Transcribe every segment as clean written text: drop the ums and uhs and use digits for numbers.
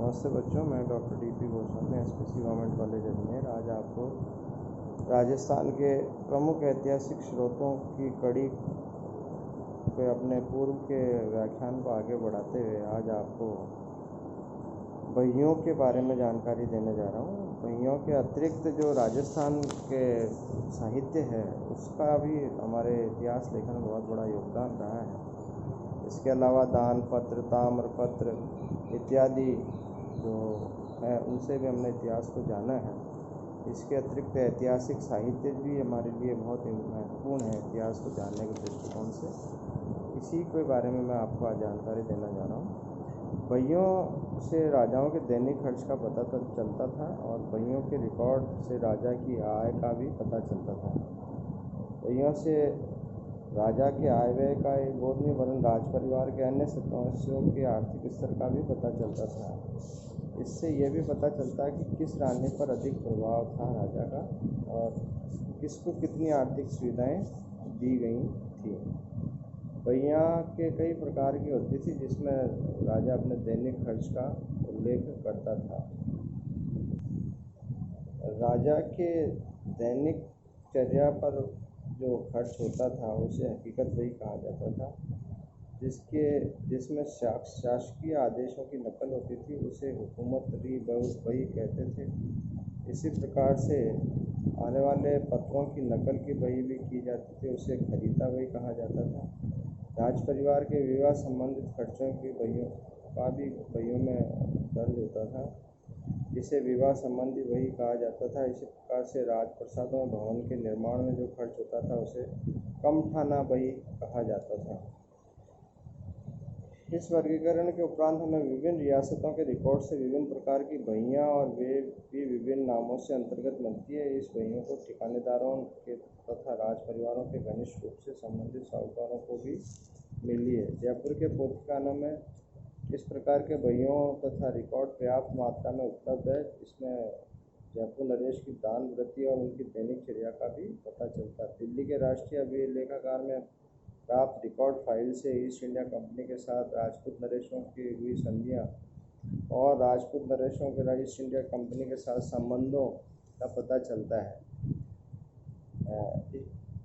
नमस्ते बच्चों, मैं doctor D P. Goswami, SPC government college Ajmer. आज आपको राजस्थान के प्रमुख ऐतिहासिक स्रोतों की कड़ी पे अपने पूर्व के व्याख्यान को आगे बढ़ाते हुए आज आपको बहियों के बारे में जानकारी देने जा रहा हूँ। बहियों के अतिरिक्त जो राजस्थान के साहित्य है उसका भी हमारे इतिहास लेखन में बहुत बड़ा योगदान रहा है। इसके अलावा दान पत्र, ताम्र पत्र इत्यादि जो है उनसे भी हमने इतिहास को जाना है। इसके अतिरिक्त ऐतिहासिक साहित्य भी हमारे लिए बहुत महत्वपूर्ण है इतिहास को जानने के दृष्टिकोण से। इसी के बारे में मैं आपको आज जानकारी देना जा रहा हूँ। बहियों से राजाओं के दैनिक खर्च का पता चलता था और बहियों के रिकॉर्ड से राजा की आय का भी पता चलता था। बहियों से राजा के आय व्यय का एक बोध नहीं वरन राज परिवार के अन्य सदस्यों के आर्थिक स्तर का भी पता चलता था। इससे यह भी पता चलता है कि किस रानी पर अधिक प्रभाव था राजा का और किसको कितनी आर्थिक सुविधाएं दी गई थी। बहियाँ के कई प्रकार की होती थी जिसमें राजा अपने दैनिक खर्च का उल्लेख करता था। राजा के दैनिक चर्या पर जो खर्च होता था उसे हकीकत बही कहा जाता था। जिसमें शासकीय आदेशों की नकल होती थी उसे हुकूमती बही कहते थे। इसी प्रकार से आने वाले पत्रों की नकल की बही भी की जाती थी, उसे खरीदा बही कहा जाता था। राज परिवार के विवाह संबंधित खर्चों की बहियों का भी बहियों में दर्ज होता था, जिसे विवाह संबंधी बही कहा जाता था। इसी प्रकार से राजप्रसादों में भवन के निर्माण में जो खर्च होता था उसे कमठाना बही कहा जाता था। इस वर्गीकरण के उपरांत हमें विभिन्न रियासतों के रिकॉर्ड से विभिन्न प्रकार की बहियाँ और वे भी विभिन्न नामों से अंतर्गत मिलती है। इस बहियों को ठिकानेदारों के तथा राज परिवारों के घनिष्ठ रूप से संबंधित साहूकारों को भी मिली है। जयपुर के पोथीखानों में इस प्रकार के बहियों तथा रिकॉर्ड पर्याप्त मात्रा में उपलब्ध है। इसमें जयपुर नरेश की दान वृत्ति और उनकी दैनिक चर्या का भी पता चलता है। दिल्ली के राष्ट्रीय अभिलेखागार में प्राप्त रिकॉर्ड फाइल से ईस्ट इंडिया कंपनी के साथ राजपूत नरेशों की हुई संधियाँ और राजपूत नरेशों के ईस्ट इंडिया कंपनी के साथ संबंधों का पता चलता है।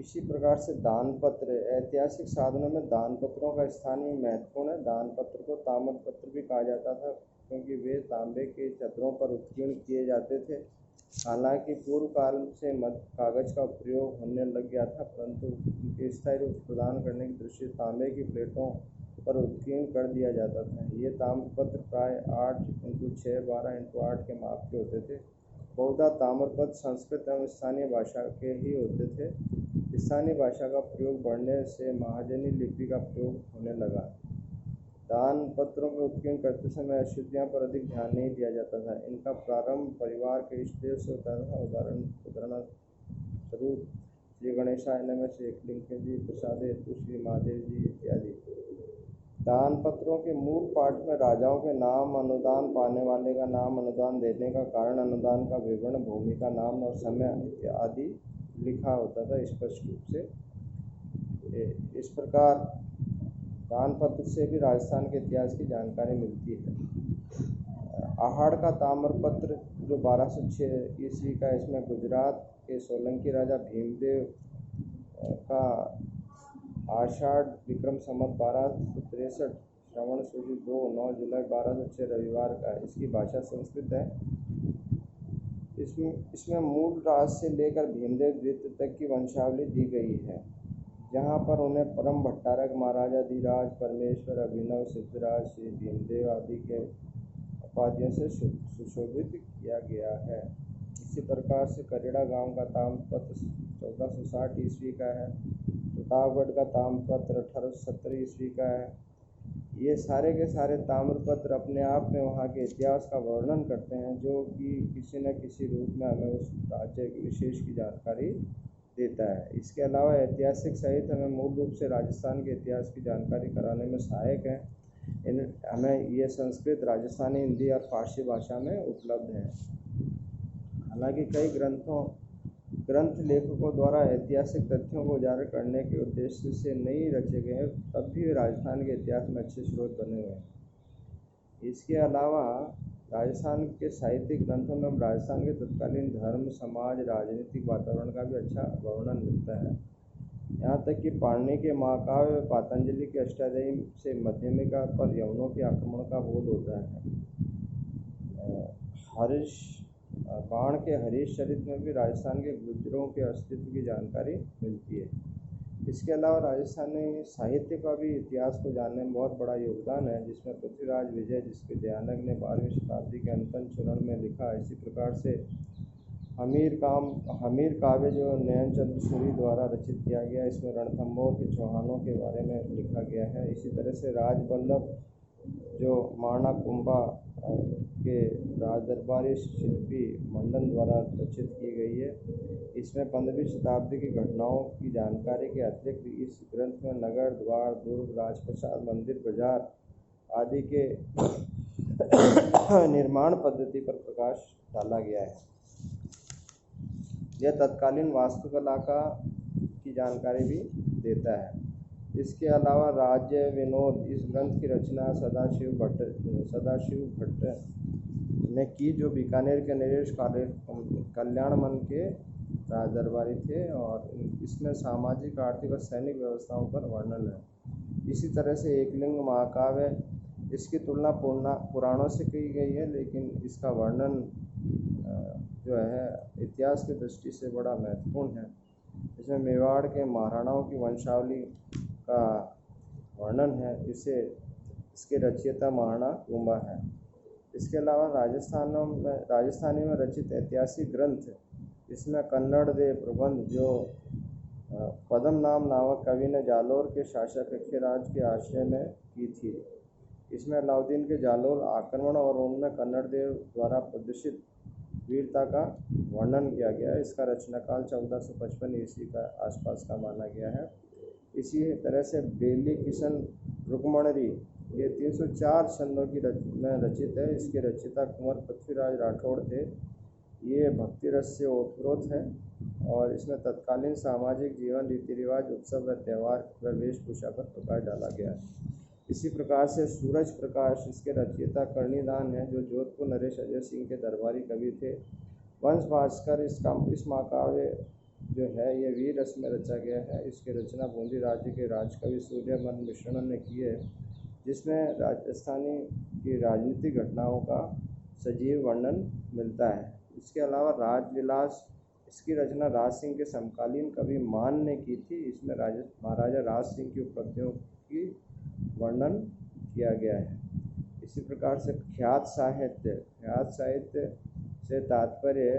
इसी प्रकार से दान पत्र ऐतिहासिक साधनों में दान पत्रों का स्थान भी महत्वपूर्ण है। दान पत्र को ताम्र पत्र भी कहा जाता था क्योंकि वे तांबे के चदरों पर उत्कीर्ण किए जाते थे। हालांकि पूर्व काल से कागज का प्रयोग होने लग गया था, परंतु उनके स्थायी रूप प्रदान करने की दृष्टि से तांबे की प्लेटों पर उत्कीर्ण कर दिया जाता था। ये ताम्रपत्र प्राय 8x6 12x8 के माप के होते थे। बहुधा ताम्रपत्र संस्कृत एवं स्थानीय भाषा के ही होते थे। स्थानीय भाषा का प्रयोग बढ़ने से महाजनी लिपि का प्रयोग होने लगा। दान पत्रों को उत्कीर्ण करते समय अशुद्धियों पर अधिक ध्यान नहीं दिया जाता था। इनका प्रारंभ परिवार के इष्टदेव से होता था। उदाहरण स्वरूप श्री गणेशाय नमः, श्री एकलिंग जी प्रसाद हेतु श्री महादेव जी इत्यादि। दान पत्रों के मूल पाठ में राजाओं के नाम, अनुदान पाने वाले का नाम, अनुदान देने का कारण, अनुदान का विवरण, भूमि का नाम और समय आदि लिखा होता था स्पष्ट रूप से। इस प्रकार दान पत्र से भी राजस्थान के इतिहास की जानकारी मिलती है। आहाड़ का ताम्रपत्र जो 1206 ईस्वी का, इसमें गुजरात के सोलंकी राजा भीमदेव का आषाढ़ विक्रम संवत 1263 श्रवण सूदी 2 9 जुलाई 1206 रविवार का। इसकी भाषा संस्कृत है। इसमें मूल राज से लेकर भीमदेव द्वितीय तक की वंशावली दी गई है, जहाँ पर उन्हें परम भट्टारक, महाराजा धीराज, परमेश्वर, अभिनव, सिद्धराज, श्री भीमदेव आदि के उपाधियों से सुशोभित किया गया है। इसी प्रकार से करेड़ा गांव का ताम्रपत्र 1460 ईस्वी का है। प्रतापगढ़ का ताम्रपत्र 1870 ईस्वी का है। ये सारे के सारे ताम्रपत्र अपने आप में वहाँ के इतिहास का वर्णन करते हैं, जो कि किसी न किसी रूप में हमें उस राज्य की विशेष की जानकारी देता है। इसके अलावा ऐतिहासिक साहित्य हमें मूल रूप से राजस्थान के इतिहास की जानकारी कराने में सहायक है। हमें ये संस्कृत, राजस्थानी, हिंदी और फारसी भाषा में उपलब्ध है। हालांकि कई ग्रंथ लेखकों द्वारा ऐतिहासिक तथ्यों को उजागर करने के उद्देश्य से नहीं रचे गए, तब भी राजस्थान के इतिहास में अच्छे स्रोत बने हुए हैं। इसके अलावा राजस्थान के साहित्यिक ग्रंथों में राजस्थान के तत्कालीन धर्म, समाज, राजनीतिक वातावरण का भी अच्छा वर्णन मिलता है। यहाँ तक कि पाणिनि के महाकाव्य व पातंजलि के अष्टाध्यायी से मध्यमिका पर यवनों के आक्रमण का बोध होता है। बाण के हरीश चरित में भी राजस्थान के गुर्जरों के अस्तित्व की जानकारी मिलती है। इसके अलावा राजस्थानी साहित्य का भी इतिहास को जानने में बहुत बड़ा योगदान है, जिसमें पृथ्वीराज विजय, जिसके दयानंद ने 12वीं शताब्दी के अंतिम चरण में लिखा। इसी प्रकार से हमीर काव्य जो नयनचंद्र सूरी द्वारा रचित किया गया, इसमें रणथंभौर के चौहानों के बारे में लिखा गया है। इसी तरह से राजबल्लभ जो माणा कुंभा के राजदरबारी शिल्पी मंडन द्वारा रचित की गई है। इसमें 15वीं शताब्दी की घटनाओं की जानकारी के अतिरिक्त इस ग्रंथ में नगर, द्वार, दुर्ग, राजप्रसाद, मंदिर, बाजार आदि के निर्माण पद्धति पर प्रकाश डाला गया है। यह तत्कालीन वास्तुकला की जानकारी भी देता है। इसके अलावा राज्य विनोद, इस ग्रंथ की रचना सदाशिव भट्ट ने की, जो बीकानेर के नरेश कल्याण मन के राजदरबारी थे, और इसमें सामाजिक, आर्थिक और सैनिक व्यवस्थाओं पर वर्णन है। इसी तरह से एकलिंग महाकाव्य, इसकी तुलना पुराणों से की गई है, लेकिन इसका वर्णन जो है इतिहास की दृष्टि से बड़ा महत्वपूर्ण है। इसमें मेवाड़ के महाराणाओं की वंशावली का वर्णन है। इसके रचयिता महाराणा कुंभा है। इसके अलावा राजस्थानी में रचित ऐतिहासिक ग्रंथ, इसमें कन्नड़ देव प्रबंध जो पद्म नामक कवि ने जालोर के शासक ऋक्षराज के आश्रय में की थी। इसमें अलाउद्दीन के जालोर आक्रमण और उनमें कन्नड़ देव द्वारा प्रदर्शित वीरता का वर्णन किया गया है। इसका रचनाकाल 1455 ईस्वी का आसपास का माना गया है। इसी तरह से बेली किशन रुक्मणी, ये 304 छंदों में रचित है। इसके रचयिता कुंवर पृथ्वीराज राठौड़ थे। ये भक्ति रस से ओतप्रोत है और इसमें तत्कालीन सामाजिक जीवन, रीति रिवाज, उत्सव व त्यौहार व वेशभूषा पर प्रकाश डाला गया है। इसी प्रकार से सूरज प्रकाश, इसके रचयिता कर्णिदान है, जो जोधपुर नरेश अजय सिंह के दरबारी कवि थे। वंश भास्कर, इस महाकाव्य जो है ये वीर रस में रचा गया है। इसकी रचना बूंदी राज्य के राजकवि सूर्यमन मिश्रण ने की है, जिसमें राजस्थानी की राजनीतिक घटनाओं का सजीव वर्णन मिलता है। इसके अलावा राजविलास, इसकी रचना राज सिंह के समकालीन कवि मान ने की थी। इसमें महाराजा राज सिंह की उपलब्धियों की वर्णन किया गया है। इसी प्रकार से ख्यात साहित्य से तात्पर्य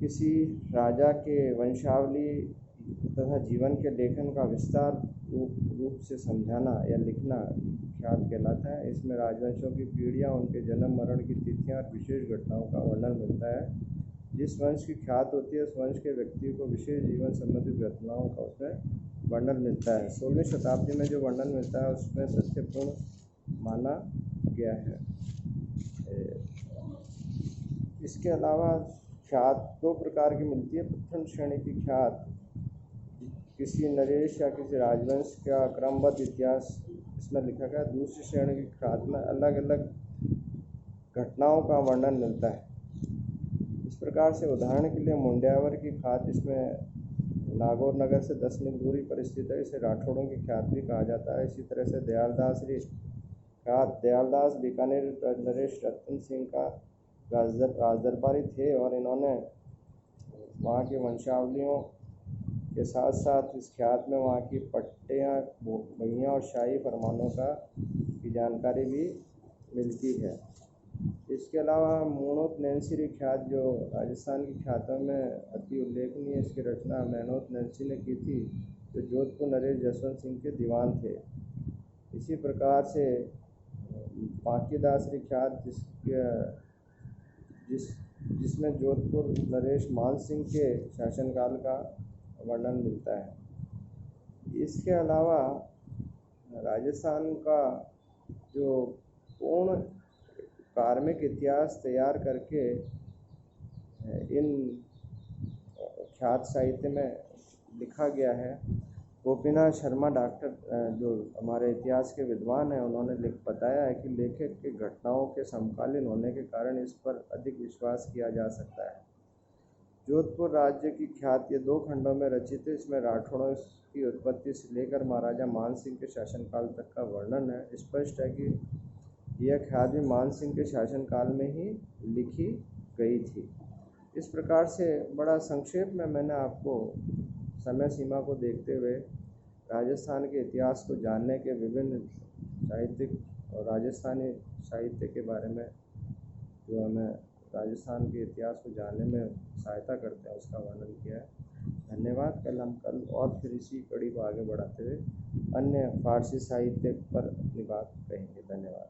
किसी राजा के वंशावली तथा जीवन के लेखन का विस्तार रूप से समझाना या लिखना ख्यात कहलाता है। इसमें राजवंशों की पीढ़ियाँ, उनके जन्म मरण की तिथियाँ और विशेष घटनाओं का वर्णन मिलता है। जिस वंश की ख्यात होती है, उस वंश के व्यक्ति को विशेष जीवन संबंधित घटनाओं का उसमें वर्णन मिलता है। 16वीं शताब्दी में जो वर्णन मिलता है उसमें तथ्यपूर्ण माना गया है। इसके अलावा ख्यात दो प्रकार की मिलती है। प्रथम श्रेणी की ख्यात किसी नरेश या किसी राजवंश का क्रमबद्ध इतिहास इसमें लिखा गया। दूसरी श्रेणी की ख्यात में अलग अलग घटनाओं का वर्णन मिलता है। इस प्रकार से उदाहरण के लिए मुंड्यावर की ख्यात, इसमें नागौर नगर से 10 मील दूरी पर स्थित है। इसे राठौड़ों की ख्यात भी कहा जाता है। इसी तरह से दयालदास बीकानेर नरेश रतन सिंह का राजदरबारी थे और इन्होंने वहाँ की वंशावलियों के साथ साथ इस ख्यात में वहाँ की पट्टियाँ, भैया और शाही फरमानों की जानकारी भी मिलती है। इसके अलावा मूणोत नैन्सी ख्यात जो राजस्थान की ख्यातों में अति उल्लेखनीय, इसकी रचना मैनोत नैन्सी ने की थी, जो जोधपुर नरेश जसवंत सिंह के दीवान थे। इसी प्रकार से बांकीदास ख्यात जिसमें जोधपुर नरेश मान सिंह के शासनकाल का वर्णन मिलता है। इसके अलावा राजस्थान का जो पूर्ण कार्मिक इतिहास तैयार करके इन ख्यात साहित्य में लिखा गया है, गोपीनाथ शर्मा डॉक्टर जो हमारे इतिहास के विद्वान हैं, उन्होंने बताया है कि लेखक के घटनाओं के समकालीन होने के कारण इस पर अधिक विश्वास किया जा सकता है। जोधपुर राज्य की ख्याति ये 2 खंडों में रचित है। इसमें राठौड़ों की उत्पत्ति से लेकर महाराजा मान सिंह के शासनकाल तक का वर्णन है। स्पष्ट है कि यह ख्याति मान सिंह के शासनकाल में ही लिखी गई थी। इस प्रकार से बड़ा संक्षेप में मैंने आपको समय सीमा को देखते हुए राजस्थान के इतिहास को जानने के विभिन्न साहित्यिक और राजस्थानी साहित्य के बारे में जो हमें राजस्थान के इतिहास को जानने में सहायता करते हैं उसका वर्णन किया है। धन्यवाद। कल और फिर इसी कड़ी को आगे बढ़ाते हुए अन्य फारसी साहित्य पर अपनी बात कहेंगे। धन्यवाद।